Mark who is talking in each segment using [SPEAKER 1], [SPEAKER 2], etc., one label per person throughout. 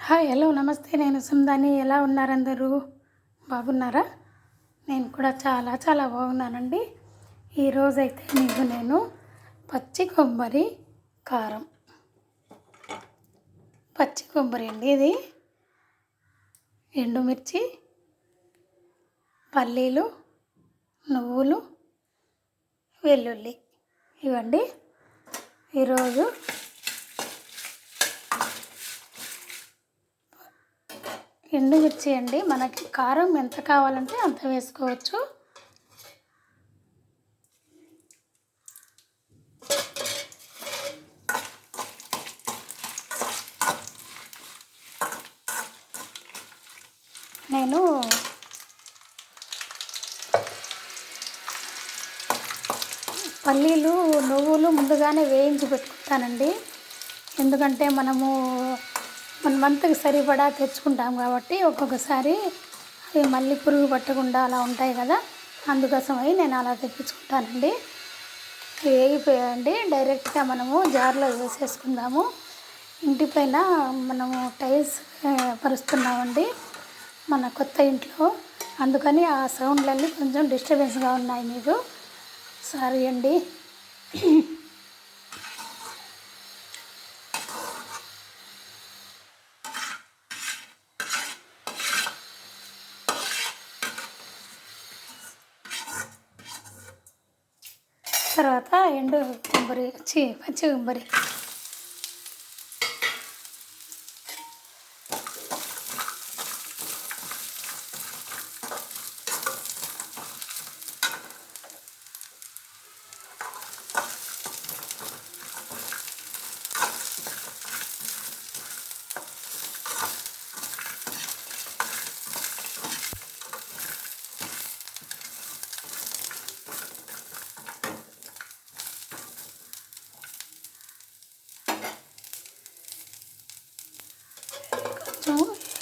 [SPEAKER 1] Hi hello నమస్తే. నేను సుందాని. ఎలా ఉన్నారు అందరూ? బాగున్నారా? నేను కూడా చాలా చాలా బాగున్నానండి. ఈరోజైతే మీకు నేను పచ్చి కొబ్బరి కారం, పచ్చి కొబ్బరి అండి. ఇది ఎండుమిర్చి, పల్లీలు, నువ్వులు, వెల్లుల్లి ఇవ్వండి. ఈరోజు ఎండుమిర్చి అండి. మనకి కారం ఎంత కావాలంటే అంత వేసుకోవచ్చు. నేను పల్లీలు, నువ్వులు ముందుగానే వేయించి పెట్టుకుంటానండి. ఎందుకంటే మనము 1 మంత్కి సరిపడా తెచ్చుకుంటాం కాబట్టి ఒక్కొక్కసారి అవి మళ్ళీ పురుగు పట్టకుండా అలా ఉంటాయి కదా, అందుకోసమై నేను అలా తెప్పించుకుంటానండి. వేగిపోయాయండి. డైరెక్ట్గా మనము జార్లో వేసేసుకుందాము. ఇంటి పైన మనము టైల్స్ పరుస్తున్నామండి మన కొత్త ఇంట్లో, అందుకని ఆ సౌండ్లన్నీ కొంచెం డిస్టర్బెన్స్గా ఉన్నాయి. మీకు సారీ అండి. తర్వాత పచ్చి కొబ్బరి కొంచెం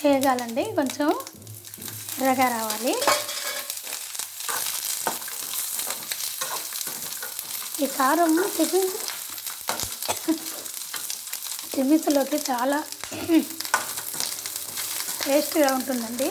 [SPEAKER 1] వేగాలండి, కొంచెం ఎర్రగా రావాలి. ఈ కారం టిఫిన్స్లోకి చాలా టేస్ట్గా ఉంటుందండి.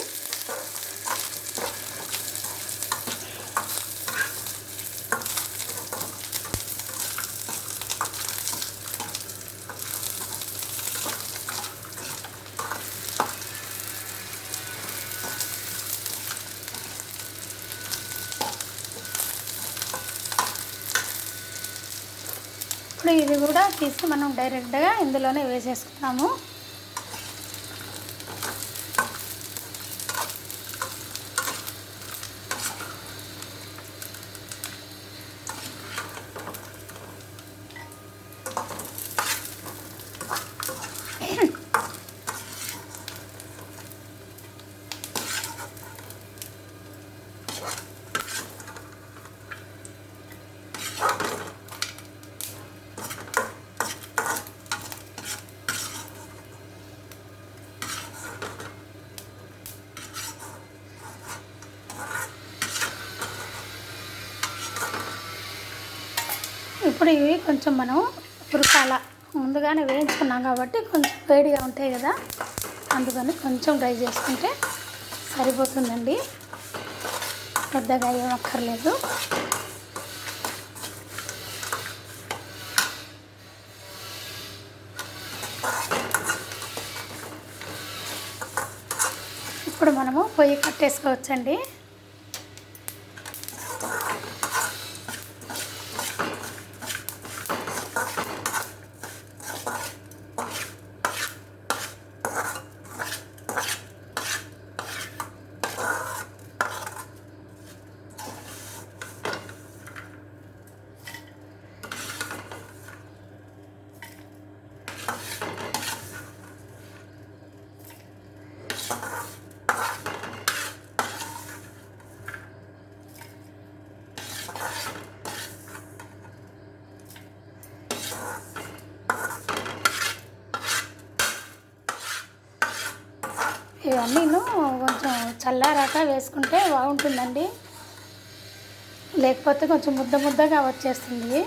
[SPEAKER 1] ఇప్పుడు ఇది కూడా తీసి మనం డైరెక్ట్గా ఇందులోనే వేసేసుకున్నాము. ఇప్పుడు ఇవి కొంచెం మనం ఉరకాల, ముందుగానే వేయించుకున్నాం కాబట్టి కొంచెం వేడిగా ఉంటాయి కదా, అందుకని కొంచెం డ్రై చేసుకుంటే సరిపోతుందండి. పెద్దగా ఏం అక్కర్లేదు. ఇప్పుడు మనము పొయ్యి కట్టేసుకోవచ్చండి. ఇవన్నీను కొంచెం చల్లారాక వేసుకుంటే బాగుంటుందండి, లేకపోతే కొంచెం ముద్దగా వచ్చేస్తుంది.